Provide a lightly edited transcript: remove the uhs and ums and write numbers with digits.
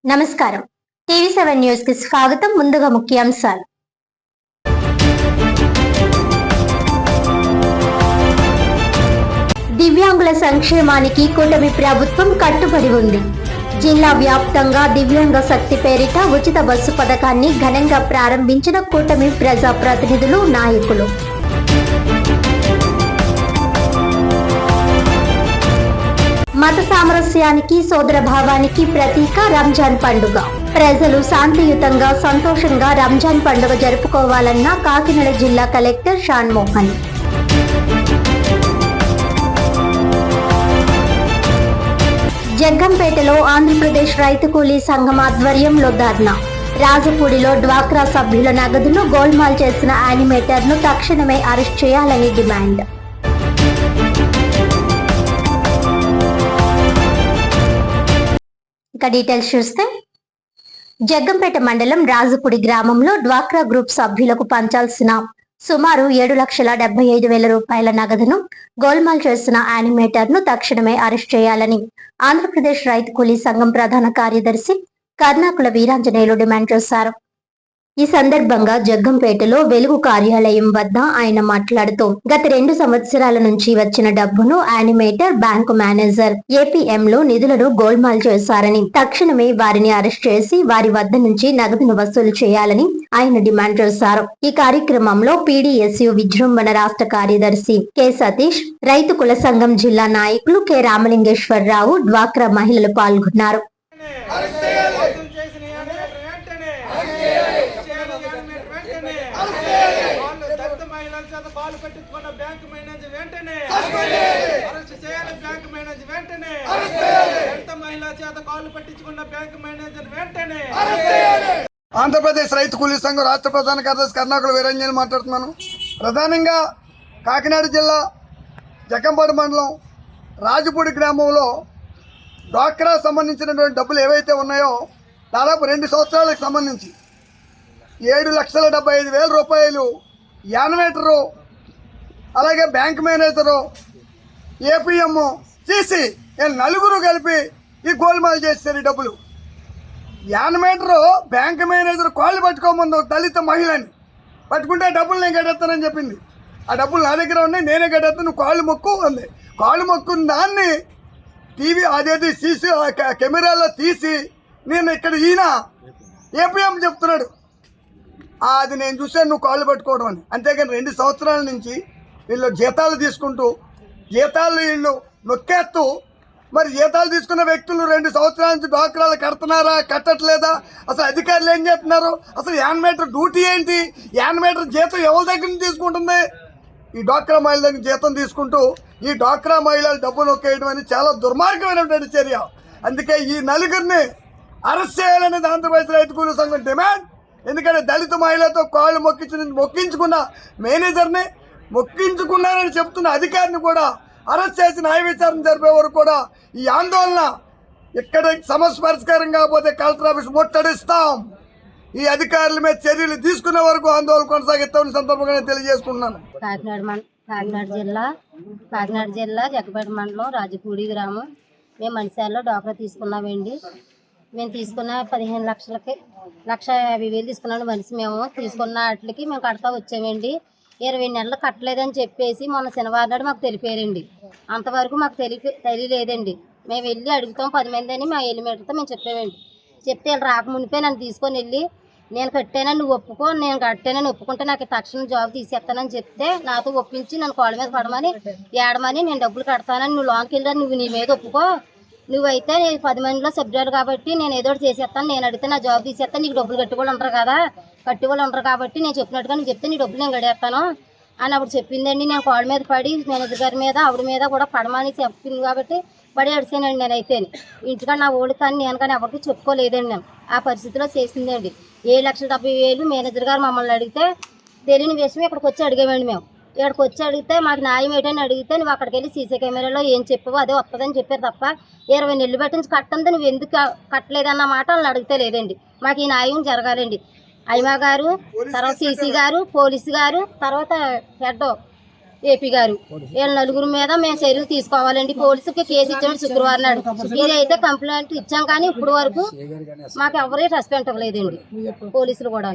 నమస్కారం. టీవీ7 న్యూస్ కి స్వాగతం. ముందుగా ముఖ్యాంశాలు. దివ్యాంగుల సంక్షేమానికి కూటమి ప్రభుత్వం కట్టుబడి ఉంది. జిల్లా వ్యాప్తంగా దివ్యాంగ శక్తి పేరిట ఉచిత బస్సు పథకాన్ని ఘనంగా ప్రారంభించిన కూటమి ప్రజా ప్రతినిధులు, నాయకులు. మత సామరస్యానికి, సోదర భావానికి ప్రతీక రంజాన్ పండుగ. ప్రజలు శాంతియుతంగా, సంతోషంగా రంజాన్ పండుగ జరుపుకోవాలన్న కాకినాడ జిల్లా కలెక్టర్ షాన్ మోహన్. జగ్గంపేటలో ఆంధ్రప్రదేశ్ రైతు కూలీ సంఘం ఆధ్వర్యంలో ధర్నా. రాజపూడిలో డ్వాక్రా సభ్యుల నగదును గోల్మాల్ చేసిన యానిమేటర్ను తక్షణమే అరెస్ట్ చేయాలని డిమాండ్. ఇక డీటెయిల్స్ చూస్తే, జగ్గంపేట మండలం రాజపూడి గ్రామంలో డ్వాక్రా గ్రూప్ సభ్యులకు పంచాల్సిన సుమారు 7,75,000 రూపాయల నగదును గోల్మాల్ చేసిన యానిమేటర్ ను తక్షణమే అరెస్ట్ చేయాలని ఆంధ్రప్రదేశ్ రైతు కూలీ సంఘం ప్రధాన కార్యదర్శి కర్ణాకుల వీరాంజనేయులు డిమాండ్ చేశారు. ఈ సందర్భంగా జగ్గంపేటలో వెలుగు కార్యాలయం వద్ద ఆయన మాట్లాడుతూ, గత 2 సంవత్సరాల నుంచి వచ్చిన డబ్బును యానిమేటర్, బ్యాంకు మేనేజర్, ఏపీఎం లో నిధులను గోల్మాల్ చేశారని, తక్షణమే వారిని అరెస్ట్ చేసి వారి వద్ద నుంచి నగదును వసూలు చేయాలని ఆయన డిమాండ్ చేశారు. ఈ కార్యక్రమంలో పీడీఎస్యు విజృంభణ రాష్ట్ర కార్యదర్శి కె సతీష్, రైతు కుల సంఘం జిల్లా నాయకులు కె రామలింగేశ్వరరావు, డ్వాక్రా మహిళలు పాల్గొన్నారు. ఆంధ్రప్రదేశ్ రైతు కూలీ సంఘం రాష్ట్ర ప్రధాన కార్యదర్శి కర్ణాకుల వీరాంజనేయులు మాట్లాడుతున్నాను. ప్రధానంగా కాకినాడ జిల్లా జగ్గంపేట మండలం రాజపూడి గ్రామంలో డ్వాక్రా సంబంధించినటువంటి డబ్బులు ఏవైతే ఉన్నాయో దాదాపు 2 సంవత్సరాలకు సంబంధించి 7,75,000 రూపాయలు యానిమేటరు, అలాగే బ్యాంక్ మేనేజరు, ఏపీఎం తీసి నలుగురు కలిపి ఈ గోల్మాల్ చేస్తారు. ఈ డబ్బులు యానిమేటరు, బ్యాంక్ మేనేజర్ కాళ్ళు పట్టుకోమంది ఒక దళిత మహిళని పట్టుకుంటే డబ్బులు నేను కట్టేస్తానని చెప్పింది. ఆ డబ్బులు నా దగ్గర ఉన్నాయి, నేనే కట్టేస్తాను, నువ్వు కాళ్ళు మొక్కు అంది. కాళ్ళు మొక్కున్న దాన్ని టీవీ అదేది సీసీ కెమెరాలో తీసి నేను ఇక్కడ ఈయన ఏపీఎం చెప్తున్నాడు, అది నేను చూసాను నువ్వు కాళ్ళు పట్టుకోవడం అని. అంతేగాని 2 సంవత్సరాల నుంచి వీళ్ళు జీతాలు తీసుకుంటూ వీళ్ళు నొక్కేస్తూ, మరి జీతాలు తీసుకున్న వ్యక్తులు 2 సంవత్సరాల నుంచి డ్వాక్రాలు కడుతున్నారా, కట్టట్లేదా, అసలు అధికారులు ఏం చేస్తున్నారు, అసలు యానిమేటర్ డ్యూటీ ఏంటి, యానిమేటర్ జీతం ఎవరి దగ్గర నుంచి తీసుకుంటుంది? ఈ డ్వాక్రా మహిళల దగ్గర జీతం తీసుకుంటూ ఈ డ్వాక్రా మహిళలు డబ్బు నొక్కేయడం అని చాలా దుర్మార్గమైనటువంటి చర్య. అందుకే ఈ నలుగురిని అరెస్ట్ చేయాలనేది ఆంధ్రప్రదేశ్ రైతు కూలీ సంఘం డిమాండ్. ఎందుకంటే దళిత మహిళతో కాళ్ళు మొక్కించుకున్న మేనేజర్ని, మొక్కించుకున్నారని చెప్తున్న అధికారిని కూడా అరెస్ట్ చేసి న్యాయ విచారణ జరిపే వరకు కూడా ఈ ఆందోళన ఇక్కడ సమస్య పరిష్కారం కాకపోతే కలెక్టర్ ఆఫీస్ ముట్టడిస్తాం. ఈ అధికారుల మీద చర్యలు తీసుకునే వరకు ఆందోళన కొనసాగిస్తామని సందర్భంగా తెలియజేసుకుంటున్నాను. కాకినాడ జిల్లా జగ్గంపేట మండలం రాజపూడి గ్రామం. మేము మనిషాల్లో డ్వాక్రా తీసుకున్నామండి. మేము తీసుకున్న 15 లక్షలకి 1,50,000 తీసుకున్నాం మనిషి. మేము తీసుకున్న వాటికి మేము కడతా వచ్చామండి. 20 నెలలు కట్టలేదని చెప్పేసి మొన్న శనివారం నాడు మాకు తెలిపారండి. అంతవరకు మాకు తెలియలేదండి. మేము వెళ్ళి అడుగుతాం 10 మంది అని మా ఎలిమేటర్తో మేము చెప్పామండి. చెప్తే వీళ్ళు రాకమునిపే నన్ను తీసుకొని వెళ్ళి, నేను కట్టానని నువ్వు ఒప్పుకో, నేను కట్టానని ఒప్పుకుంటే నాకు తక్షణం జాబ్ తీసేస్తానని చెప్తే నాతో ఒప్పించి నన్ను కాళ్ళ మీద పడమని ఏడమని, నేను డబ్బులు కడతానని, నువ్వు లోన్కి వెళ్ళాను, నువ్వు నీ మీద ఒప్పుకో, నువ్వైతే 10 మందిలో సభ్యుడు కాబట్టి నేను ఏదో ఒకటి చేసేస్తాను, నేను అడిగితే నా జాబ్ తీసేస్తాను, నీకు డబ్బులు కట్టుకోవాలి ఉంటారు కదా, కట్టుకోవాలి ఉంటారు కాబట్టి నేను చెప్పినట్టుగా నువ్వు చెప్తే నీ డబ్బులు నేను గడియేస్తాను అని అప్పుడు చెప్పిందండి. నేను కాళ్ళ మీద పడి మేనేజర్ గారి మీద ఆవిడ మీద కూడా పడమని చెప్పింది కాబట్టి పడి అడిచానండి. నేనైతే ఇంటికాడ నా ఓడి కానీ నేను కానీ ఎవరికి చెప్పుకోలేదండి. నేను ఆ పరిస్థితిలో చేసిందండి. 7,70,000 మేనేజర్ గారు మమ్మల్ని అడిగితే తెలియని విషయం ఇక్కడికి వచ్చి అడిగామండి. మేము ఇక్కడికి వచ్చి అడిగితే మాకు న్యాయం ఏంటని అడిగితే, నువ్వు అక్కడికి వెళ్ళి సీసీ కెమెరాలో ఏం చెప్పావో అదే వస్తుందని చెప్పారు తప్ప 20 నెలలు బట్టి నుంచి కట్టంది నువ్వు ఎందుకు కట్టలేదన్న మాట వాళ్ళని అడిగితే లేదండి. మాకు ఈ న్యాయం జరగాలండి. అయ్యమ్మ గారు, తర్వాత సీసీ గారు, పోలీసు గారు, తర్వాత హెడ్ ఏపీ గారు వీళ్ళ నలుగురు మీద మేము చర్యలు తీసుకోవాలండి. పోలీసుకి కేసు ఇచ్చాము శుక్రవారం నాడు. ఇదైతే కంప్లైంట్ ఇచ్చాం కానీ ఇప్పుడు వరకు మాకు ఎవరే రెస్పాండ్ అవ్వలేదండి పోలీసులు కూడా.